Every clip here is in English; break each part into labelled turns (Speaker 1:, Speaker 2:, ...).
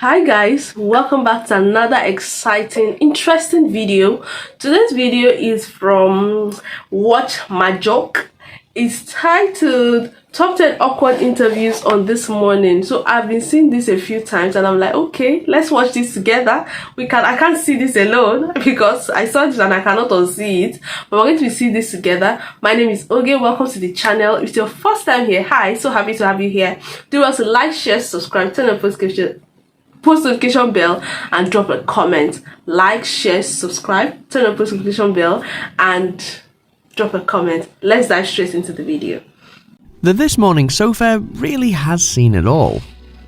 Speaker 1: Hi guys, welcome back to another exciting, interesting video. Today's video is from Watch Majouk. It's titled Top 10 Awkward Interviews on This Morning. So I've been seeing this a few times and I'm like, okay, let's watch this together. I can't see this alone because I saw this and I cannot unsee it. But we're going to see this together. My name is Oge. Welcome to the channel. If it's your first time here, hi, so happy to have you here. Do also like, share, subscribe, turn on post notification bell and drop a comment. Like, share, subscribe, turn on post notification bell and drop a comment. Let's dive straight into the video.
Speaker 2: The This Morning sofa really has seen it all.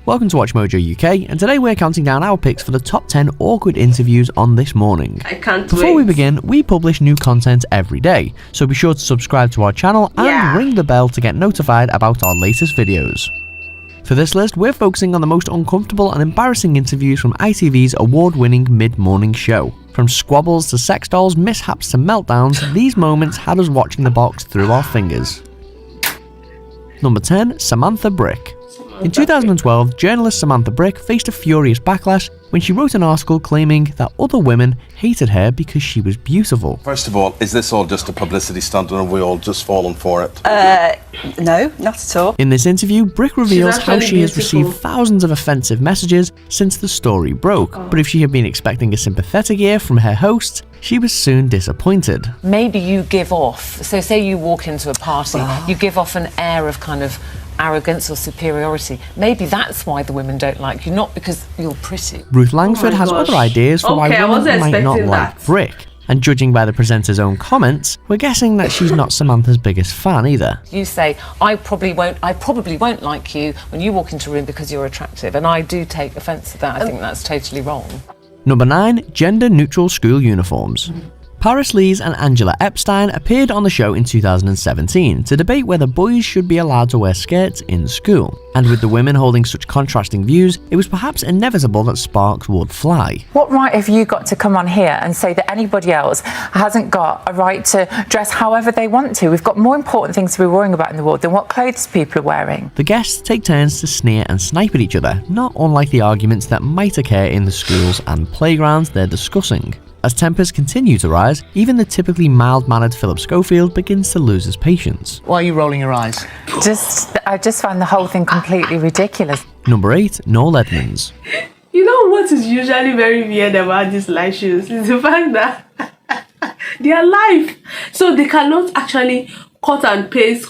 Speaker 2: Welcome to Watch Majouk UK, and today we're counting down our picks for the top 10 awkward interviews on This Morning.
Speaker 1: I can't wait.
Speaker 2: Before we begin, we publish new content every day, so be sure to subscribe to our channel and ring the bell to get notified about our latest videos. For this list, we're focusing on the most uncomfortable and embarrassing interviews from ITV's award-winning mid-morning show. From squabbles to sex dolls, mishaps to meltdowns, these moments had us watching the box through our fingers. Number 10. Samantha Brick. In 2012, journalist Samantha Brick faced a furious backlash when she wrote an article claiming that other women hated her because she was beautiful.
Speaker 3: First of all, is this all just a publicity stunt and have we all just fallen for it?
Speaker 4: No, not at all.
Speaker 2: In this interview, Brick reveals how she has received thousands of offensive messages since the story broke, but if she had been expecting a sympathetic ear from her hosts, she was soon disappointed.
Speaker 5: Maybe you give off, so say you walk into a party, you give off an air of kind of arrogance or superiority. Maybe that's why the women don't like you, not because you're pretty.
Speaker 2: Ruth Langford has other ideas for why women might not like Brick. And judging by the presenter's own comments, we're guessing that she's not Samantha's biggest fan either.
Speaker 5: You say, I probably won't like you when you walk into a room because you're attractive, and I do take offence to that. I think that's totally wrong.
Speaker 2: Number 9. Gender-neutral school uniforms. Paris Lees and Angela Epstein appeared on the show in 2017 to debate whether boys should be allowed to wear skirts in school. And with the women holding such contrasting views, it was perhaps inevitable that sparks would fly.
Speaker 4: What right have you got to come on here and say that anybody else hasn't got a right to dress however they want to? We've got more important things to be worrying about in the world than what clothes people are wearing.
Speaker 2: The guests take turns to sneer and snipe at each other, not unlike the arguments that might occur in the schools and playgrounds they're discussing. As tempers continue to rise, even the typically mild-mannered Philip Schofield begins to lose his patience.
Speaker 6: Why are you rolling your eyes?
Speaker 4: I just find the whole thing completely ridiculous.
Speaker 2: Number 8. Noel Edmonds.
Speaker 1: You know what is usually very weird about these live shows is the fact that they are live, so they cannot actually cut and paste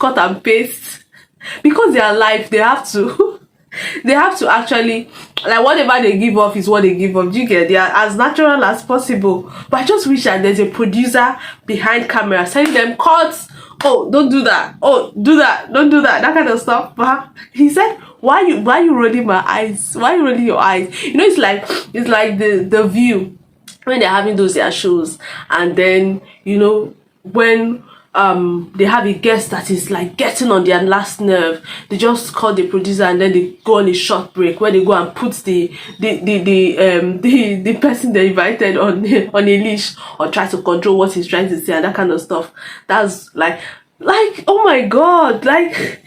Speaker 1: because they are live. They have to actually, like, whatever they give off is what they give off. Do you get? They are as natural as possible. But I just wish that there's a producer behind camera telling them, cut, oh, don't do that, oh, do that, don't do that, that kind of stuff. But he said, why you rolling my eyes? Why you rolling your eyes? You know, it's like the View when they're having those their shows, and then, you know, when they have a guest that is like getting on their last nerve, they just call the producer and then they go on a short break where they go and put the person they invited on a leash or try to control what he's trying to say and that kind of stuff. That's like oh my god, like he said,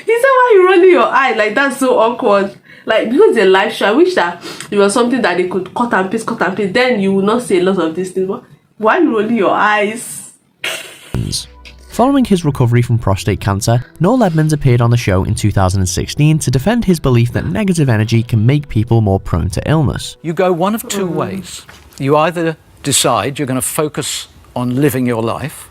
Speaker 1: why you rolling your eye? Like, that's so awkward. Like, because it's a live show, I wish that it was something that they could cut and paste, then you would not say a lot of these things. But why you rolling your eyes?
Speaker 2: Following his recovery from prostate cancer, Noel Edmonds appeared on the show in 2016 to defend his belief that negative energy can make people more prone to illness.
Speaker 6: You go one of two ways. You either decide you're going to focus on living your life,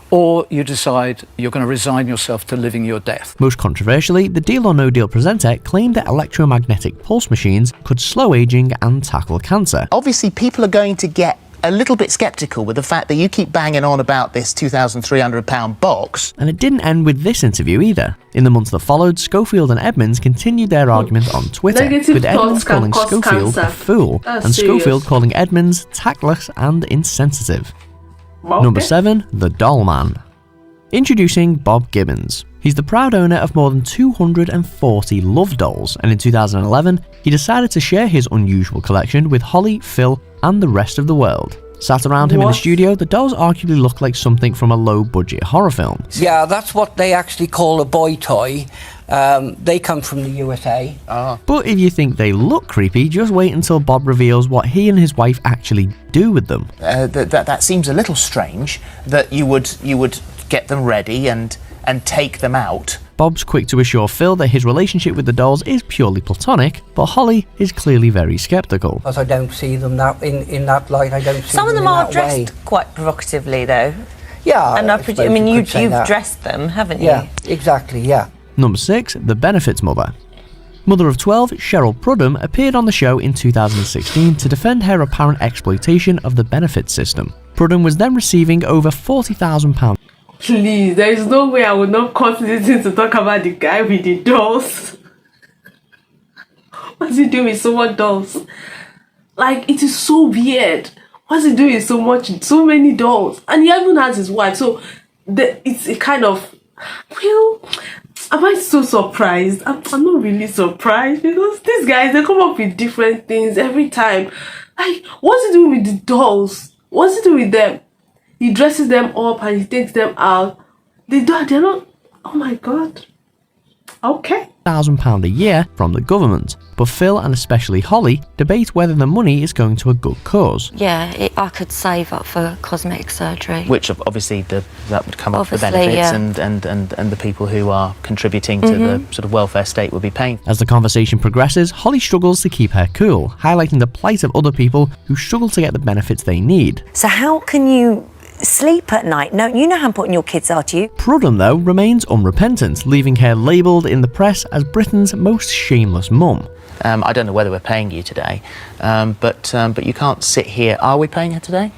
Speaker 6: or you decide you're going to resign yourself to living your death.
Speaker 2: Most controversially, the Deal or No Deal presenter claimed that electromagnetic pulse machines could slow aging and tackle cancer.
Speaker 7: Obviously, people are going to get a little bit sceptical with the fact that you keep banging on about this £2,300 box.
Speaker 2: And it didn't end with this interview either. In the months that followed, Schofield and Edmonds continued their argument on Twitter, with Edmonds calling Schofield a fool and Schofield calling Edmonds tactless and insensitive.
Speaker 1: Okay.
Speaker 2: Number 7. The Doll Man. Introducing Bob Gibbons. He's the proud owner of more than 240 love dolls, and in 2011, he decided to share his unusual collection with Holly, Phil, and the rest of the world. Sat around him in the
Speaker 1: What?
Speaker 2: studio, the dolls arguably look like something from a low-budget horror film.
Speaker 8: Yeah, that's what they actually call a boy toy. They come from the USA.
Speaker 2: But if you think they look creepy, just wait until Bob reveals what he and his wife actually do with them.
Speaker 7: That seems a little strange, that you would get them ready and take them out.
Speaker 2: Bob's quick to assure Phil that his relationship with the dolls is purely platonic, but Holly is clearly very skeptical.
Speaker 8: Because I don't see them that in that light. I don't see
Speaker 9: Some of them
Speaker 8: in
Speaker 9: are
Speaker 8: that
Speaker 9: dressed
Speaker 8: way.
Speaker 9: quite provocatively, though.
Speaker 8: Yeah,
Speaker 9: And I
Speaker 8: suppose
Speaker 9: mean,
Speaker 8: you
Speaker 9: you've
Speaker 8: could say that.
Speaker 9: dressed them, haven't you?
Speaker 8: Yeah, exactly, yeah.
Speaker 2: Number 6, the benefits mother. Mother of 12, Cheryl Prudham, appeared on the show in 2016 to defend her apparent exploitation of the benefits system. Prudham was then receiving over £40,000.
Speaker 1: Please, there is no way I would not cut this in to talk about the guy with the dolls. What's he doing with so much dolls? Like, it is so weird. What's he doing with so many dolls? And he even has his wife, so it's a kind of, well, am I so surprised? I'm not really surprised, because these guys, they come up with different things every time. Like, what's he doing with the dolls? What's he doing with them? He dresses them up and he takes them out. They're not, oh my God. Okay.
Speaker 2: £1,000 a year from the government, but Phil and especially Holly debate whether the money is going to a good cause.
Speaker 10: Yeah, I could save up for cosmetic surgery.
Speaker 7: Which obviously that would come off the
Speaker 10: Obviously,
Speaker 7: benefits,
Speaker 10: yeah.
Speaker 7: and the people who are contributing to the sort of welfare state would be paying.
Speaker 2: As the conversation progresses, Holly struggles to keep her cool, highlighting the plight of other people who struggle to get the benefits they need.
Speaker 9: So how can you sleep at night? No, you know how important your kids are to you.
Speaker 2: Prudham, though, remains unrepentant, leaving her labelled in the press as Britain's most shameless mum.
Speaker 7: I don't know whether we're paying you today, but you can't sit here. Are we paying her today?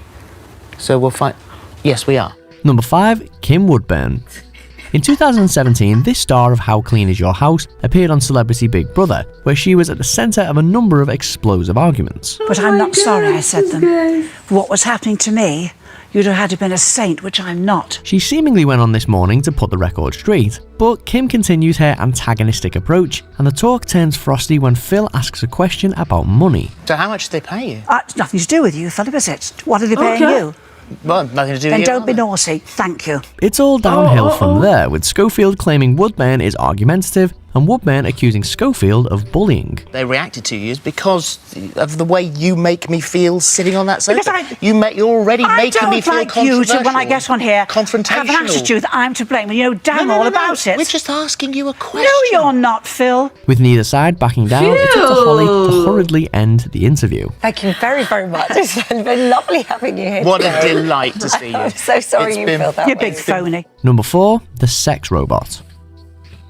Speaker 7: So we'll find. Yes, we are.
Speaker 2: Number 5, Kim Woodburn. In 2017, this star of How Clean Is Your House appeared on Celebrity Big Brother, where she was at the centre of a number of explosive arguments.
Speaker 11: But I'm not sorry I said them.
Speaker 1: Guys.
Speaker 11: For what was happening to me, you'd have had to have been a saint, which I'm not.
Speaker 2: She seemingly went on this morning to put the record straight, but Kim continues her antagonistic approach, and the talk turns frosty when Phil asks a question about money.
Speaker 7: So how much do they pay you?
Speaker 11: It's nothing to do with you, Philip, is it? What are they paying
Speaker 1: Okay.
Speaker 11: you?
Speaker 7: Well, nothing to do with
Speaker 11: Then
Speaker 7: you.
Speaker 11: don't be naughty. Thank you.
Speaker 2: It's all downhill from there, with Schofield claiming Woodburn is argumentative and Woodburn accusing Schofield of bullying.
Speaker 7: They reacted to you because of the way you make me feel sitting on that sofa.
Speaker 11: Because
Speaker 7: You're already
Speaker 11: I
Speaker 7: making me
Speaker 11: don't
Speaker 7: feel
Speaker 11: like you to, when I get on here,
Speaker 7: confrontational.
Speaker 11: have an attitude that I'm to blame. You know damn all about it.
Speaker 7: We're just asking you a question.
Speaker 11: No, you're not, Phil.
Speaker 2: With neither side backing down, it's up to Holly to hurriedly end the interview.
Speaker 9: Thank you very, very much. It's been lovely having you here.
Speaker 7: What a delight to see you.
Speaker 9: I'm so sorry
Speaker 7: It's
Speaker 9: you
Speaker 7: been-
Speaker 9: feel that
Speaker 11: You
Speaker 9: way.
Speaker 11: big phony.
Speaker 2: Number 4, the sex robot.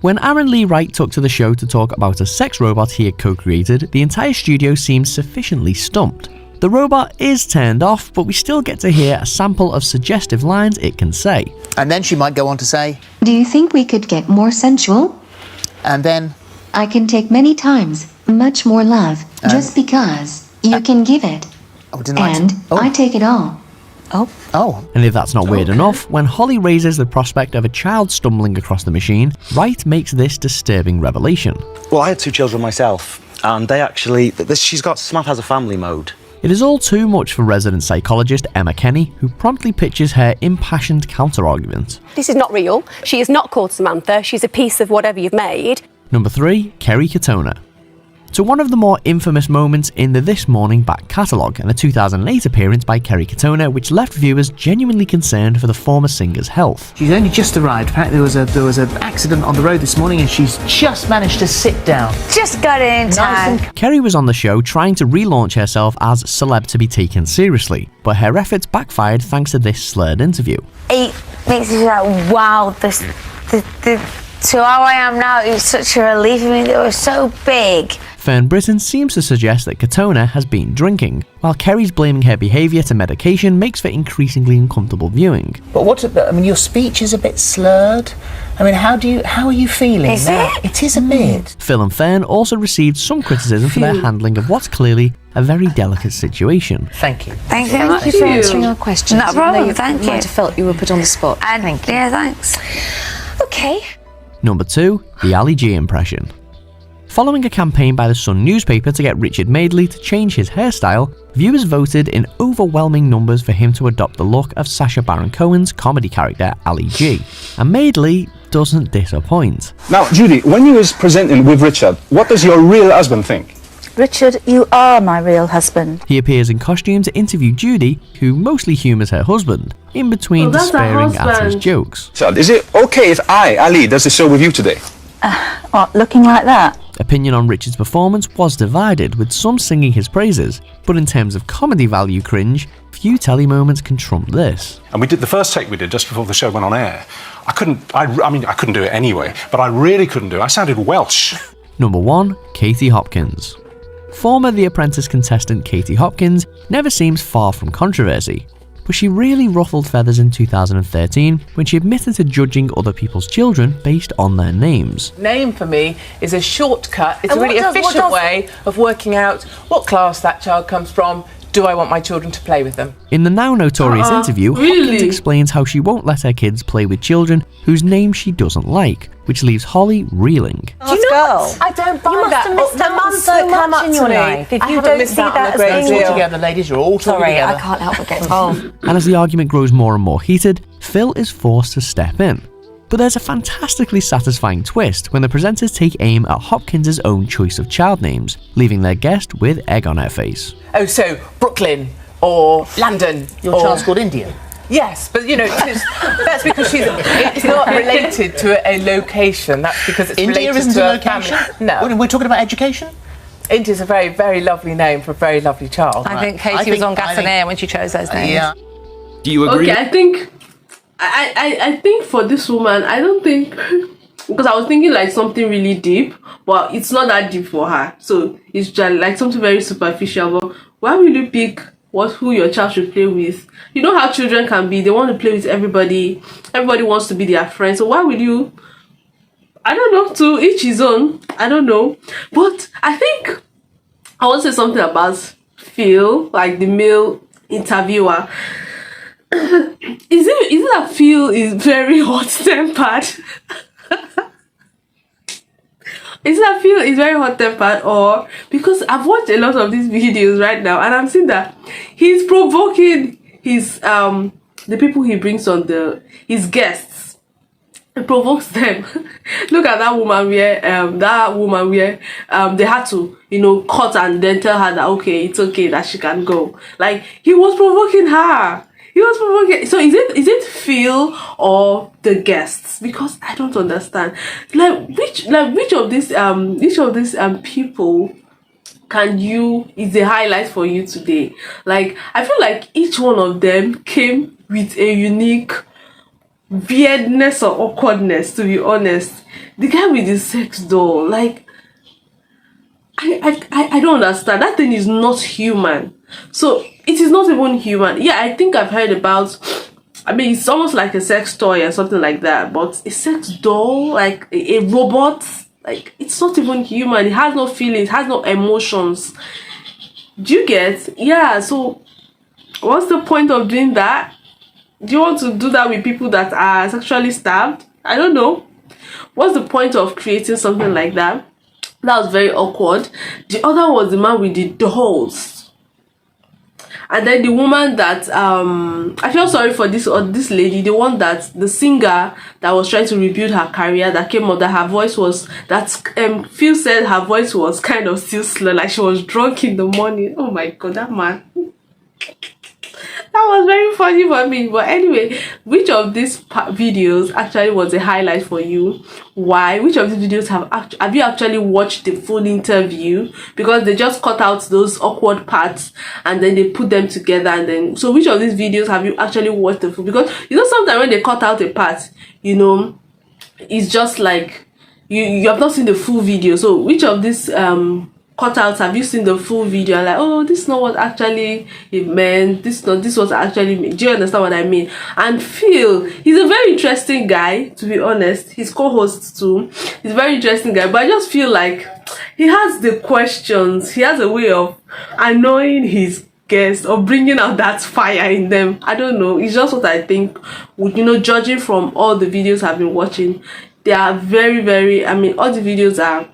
Speaker 2: When Aaron Lee Wright took to the show to talk about a sex robot he had co-created, the entire studio seemed sufficiently stumped. The robot is turned off, but we still get to hear a sample of suggestive lines it can say.
Speaker 7: And then she might go on to say,
Speaker 12: Do you think we could get more sensual?
Speaker 7: and then,
Speaker 12: I can take many times, much more love, just because you can give it. I take it all.
Speaker 7: Oh.
Speaker 2: And if that's not weird enough, when Holly raises the prospect of a child stumbling across the machine, Wright makes this disturbing revelation.
Speaker 13: Well, I had 2 children myself, and they actually, Samantha has a family mode.
Speaker 2: It is all too much for resident psychologist Emma Kenny, who promptly pitches her impassioned counter-argument.
Speaker 14: This is not real. She is not called Samantha. She's a piece of whatever you've made.
Speaker 2: Number 3, Kerry Katona. To one of the more infamous moments in the This Morning back catalogue, and a 2008 appearance by Kerry Katona which left viewers genuinely concerned for the former singer's health.
Speaker 7: She's only just arrived. Apparently there was an accident on the road this morning and she's just managed to sit down.
Speaker 9: Just got in time.
Speaker 2: Kerry was on the show trying to relaunch herself as celeb to be taken seriously, but her efforts backfired thanks to this slurred interview.
Speaker 10: It makes me like, wow, to how I am now is such a relief. I mean, they were so big.
Speaker 2: Fern Britton seems to suggest that Katona has been drinking, while Kerry's blaming her behaviour to medication makes for increasingly uncomfortable viewing.
Speaker 7: But your speech is a bit slurred. I mean, how are you feeling?
Speaker 10: Is
Speaker 7: now?
Speaker 10: it?
Speaker 7: It is a bit.
Speaker 2: Phil and Fern also received some criticism for their handling of what's clearly a very delicate situation.
Speaker 7: Thank you.
Speaker 10: Thank you very much
Speaker 14: for answering
Speaker 10: our questions. No problem, thank you.
Speaker 14: might have felt you were put on the spot.
Speaker 10: Thank you. Yeah, thanks.
Speaker 14: Okay.
Speaker 2: Number 2, the Ali G impression. Following a campaign by the Sun newspaper to get Richard Madeley to change his hairstyle, viewers voted in overwhelming numbers for him to adopt the look of Sacha Baron Cohen's comedy character Ali G. And Madeley doesn't disappoint.
Speaker 15: Now, Judy, when you was presenting with Richard, what does your real husband think?
Speaker 11: Richard, you are my real husband.
Speaker 2: He appears in costume to interview Judy, who mostly humours her husband, in between despairing at his jokes.
Speaker 15: So, is it okay if I, Ali, does the show with you today?
Speaker 11: What, looking like that?
Speaker 2: Opinion on Richard's performance was divided, with some singing his praises, but in terms of comedy value cringe, few telly moments can trump this.
Speaker 16: And we did the first take we did just before the show went on air. I couldn't do it anyway, but I really couldn't do it. I sounded Welsh.
Speaker 2: Number 1. Katy Hopkins. Former The Apprentice contestant Katy Hopkins never seems far from controversy, but she really ruffled feathers in 2013 when she admitted to judging other people's children based on their names.
Speaker 17: Name for me is a shortcut. It's a really efficient way of working out what class that child comes from. Do I want my children to play with them?
Speaker 2: In the now notorious interview, Hopkins explains how she won't let her kids play with children whose names she doesn't like, which leaves Holly reeling.
Speaker 17: Do you know? I don't buy
Speaker 9: You must
Speaker 17: that.
Speaker 9: have missed a month so much in your life if you don't see that as being
Speaker 17: all
Speaker 7: together, ladies. You're all talking
Speaker 9: Sorry,
Speaker 7: together.
Speaker 9: I can't help but get involved.
Speaker 2: And as the argument grows more and more heated, Phil is forced to step in. But there's a fantastically satisfying twist when the presenters take aim at Hopkins' own choice of child names, leaving their guest with egg on her face.
Speaker 17: Oh, so Brooklyn or London.
Speaker 7: Your child's called India?
Speaker 17: Yes, but you know, that's because it's not related to a location. That's because it's
Speaker 7: India
Speaker 17: related
Speaker 7: isn't
Speaker 17: to
Speaker 7: a location?
Speaker 17: No.
Speaker 7: We're talking about education?
Speaker 17: India's a very, very lovely name for a very lovely child.
Speaker 4: I think Katy was on gas and air when she chose those names.
Speaker 7: Yeah.
Speaker 1: Do you agree? Okay, I think for this woman, I don't think, because I was thinking like something really deep, but it's not that deep for her. So it's just like something very superficial. But why would you pick who your child should play with? You know how children can be. They want to play with everybody. Everybody wants to be their friend. So why would you? I don't know. To each his own. I don't know. But I think I want to say something about Phil, like the male interviewer. Is it that Phil is very hot-tempered? Is that Phil is very hot-tempered, or because I've watched a lot of these videos right now and I'm seeing that he's provoking his the people he brings on his guests. It provokes them. Look at that woman where they had to, cut and then tell her that okay, it's okay that she can go. Like he was provoking her. He was provoking. So is it Phil or the guests? Because I don't understand. Which of these people is the highlight for you today? Like I feel like each one of them came with a unique weirdness or awkwardness, to be honest. The guy with the sex doll, like I don't understand. That thing is not human. So it is not even human. Yeah, I think I've heard about, it's almost like a sex toy or something like that, but a sex doll, like a robot, like it's not even human. It has no feelings, has no emotions. Do you get? Yeah, so what's the point of doing that? Do you want to do that with people that are sexually starved? I don't know. What's the point of creating something like that? That was very awkward. The other was the man with the dolls. And then the woman that I feel sorry for this lady, the one that the singer that was trying to rebuild her career, that came up that her voice was Phil said her voice was kind of still slow, like she was drunk in the morning. Oh my god, that man. That was very funny for me. But anyway, which of these videos actually was a highlight for you? Why? Which of these videos have you actually watched the full interview? Because they just cut out those awkward parts and then they put them together, and then so which of these videos have you actually watched the full? Because sometimes when they cut out a part, it's just like you have not seen the full video. So which of these cutouts have you seen the full video? Like, oh, this is not what actually it meant. This was actually meant. Do you understand what I mean? And Phil, he's a very interesting guy, to be honest. His co-host too. He's a very interesting guy, but I just feel like he has the questions. He has a way of annoying his guests or bringing out that fire in them. I don't know. It's just what I think. Judging from all the videos I've been watching, they are very, very. All the videos are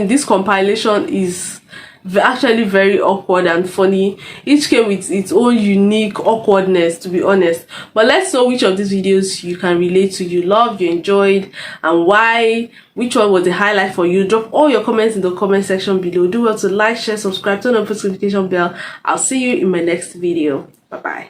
Speaker 1: this compilation is actually very awkward and funny. Each came with its own unique awkwardness, to be honest. But let's know which of these videos you can relate to, you loved, you enjoyed, and why. Which one was the highlight for you? Drop all your comments in the comment section below. Do well to like, share, subscribe, turn on the notification bell. I'll see you in my next video. Bye bye.